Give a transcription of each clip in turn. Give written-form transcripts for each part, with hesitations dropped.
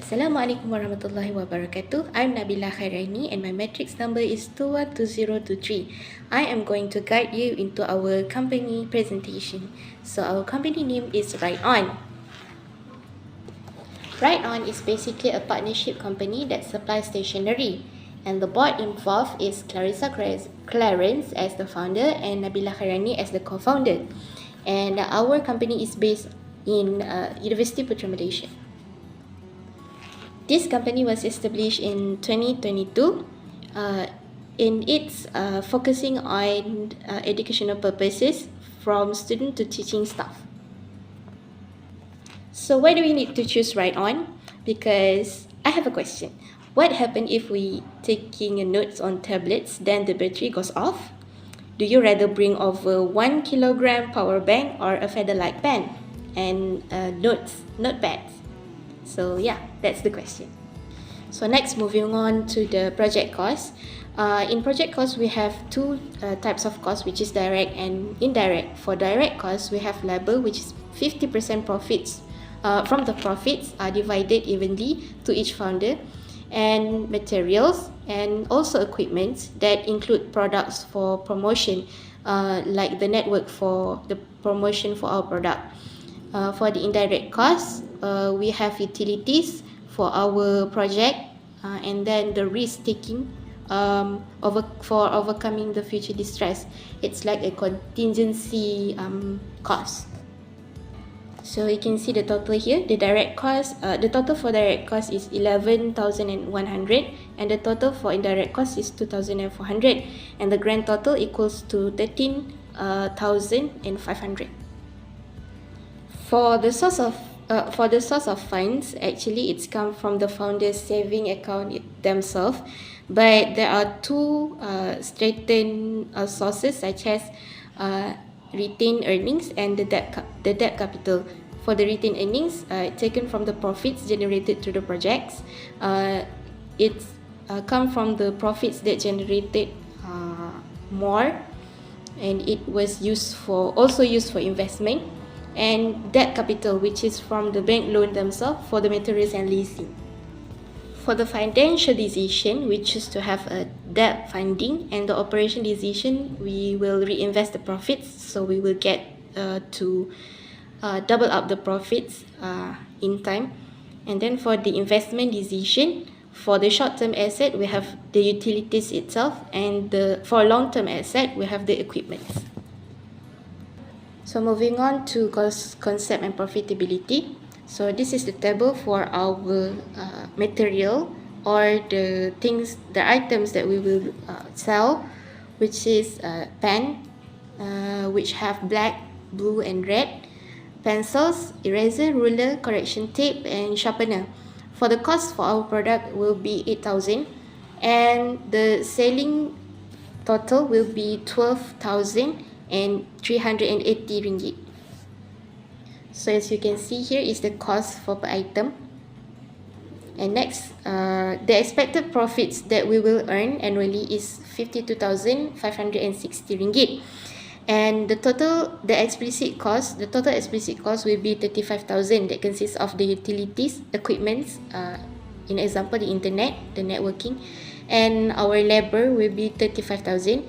Assalamualaikum warahmatullahi wabarakatuh. I'm Nabilah Khairani and my matrix number is 212023. I am going to guide you into our company presentation. So our company name is WriteOn. WriteOn is basically a partnership company that supplies stationery. And the board involved is Clarissa Clarence as the founder and Nabilah Khairani as the co-founder. And our company is based in University Putra Malaysia. This company was established in 2022 in its focusing on educational purposes from student to teaching staff. So why do we need to choose WriteOn? Because I have a question. What happens if we taking notes on tablets, then the battery goes off? Do you rather bring over 1 kilogram power bank or a feather-light pen and notepads? So yeah, that's the question. So next, moving on to the project cost. In project cost, we have two types of cost, which is direct and indirect. For direct cost, we have labor, which is 50% profits. From the profits are divided evenly to each founder, and materials and also equipment that include products for promotion, like the network for the promotion for our product. For the indirect costs, we have utilities for our project, and then the risk taking for overcoming the future distress. It's like a contingency cost. So you can see the total here. The direct cost, the total for direct cost is 11,100, and the total for indirect cost is 2,400, and the grand total equals to 13,500. For the source of funds, actually it's come from the founders' saving account themselves, but there are two straightened sources such as retained earnings and the debt capital. For the retained earnings, taken from the profits generated through the projects. It's come from the profits that generated more, and it was also used for investment. And debt capital, which is from the bank loan themselves for the materials and leasing. For the financial decision, we choose to have a debt funding, and the operation decision, we will reinvest the profits, so we will get to double up the profits in time. And then for the investment decision, for the short-term asset, we have the utilities itself, and for long-term asset, we have the equipment. So moving on to cost concept and profitability. So this is the table for our material or the items that we will sell, which is pen, which have black, blue and red, pencils, eraser, ruler, correction tape and sharpener. For the cost for our product will be 8,000, and the selling total will be 12,380 ringgit. So as you can see here is the cost for per item. And next, the expected profits that we will earn annually is 52,560 ringgit. And the total explicit cost will be 35,000. That consists of the utilities, equipments, in example the internet, the networking, and our labor will be 35,000.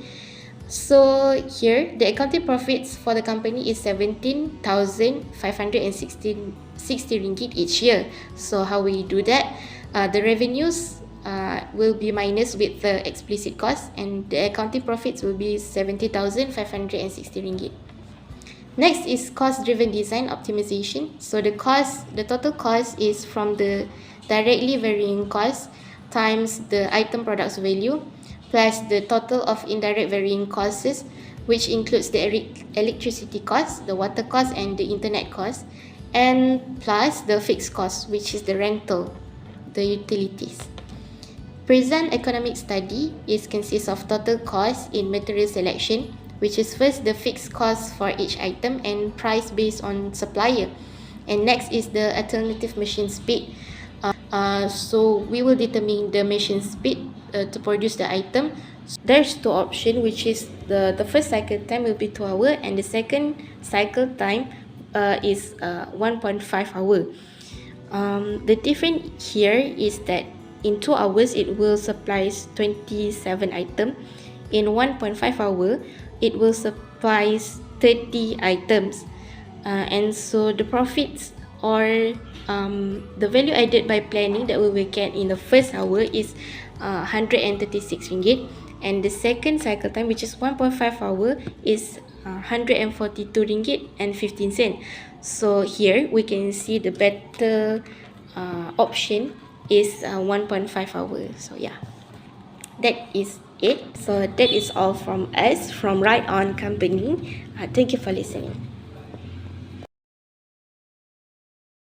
So here, the accounting profits for the company is 17,560 ringgit each year. So how we do that? The revenues will be minus with the explicit cost, and the accounting profits will be 70,560 ringgit. Next is cost-driven design optimization. So the total cost is from the directly varying cost times the item product's value, plus the total of indirect varying costs, which includes the electricity cost, the water cost and the internet cost, and plus the fixed cost, which is the rental, the utilities. Present economic study consists of total cost in material selection, which is first the fixed cost for each item and price based on supplier, and next is the alternative machine speed. So we will determine the machine speed to produce the item. There's two options, which is the first cycle time will be 2 hours, and the second cycle time is 1.5 hours. The difference here is that in 2 hours it will supply 27 items. In 1.5 hour it will supply 30 items. And so the profits or the value added by planning that we will get in the first hour is 136 ringgit, and the second cycle time, which is 1.5 hour, is 142 ringgit and 15 cent. So here we can see the better option is 1.5 hour. So yeah, that is it. So that is all from us from WriteOn company. Thank you for listening.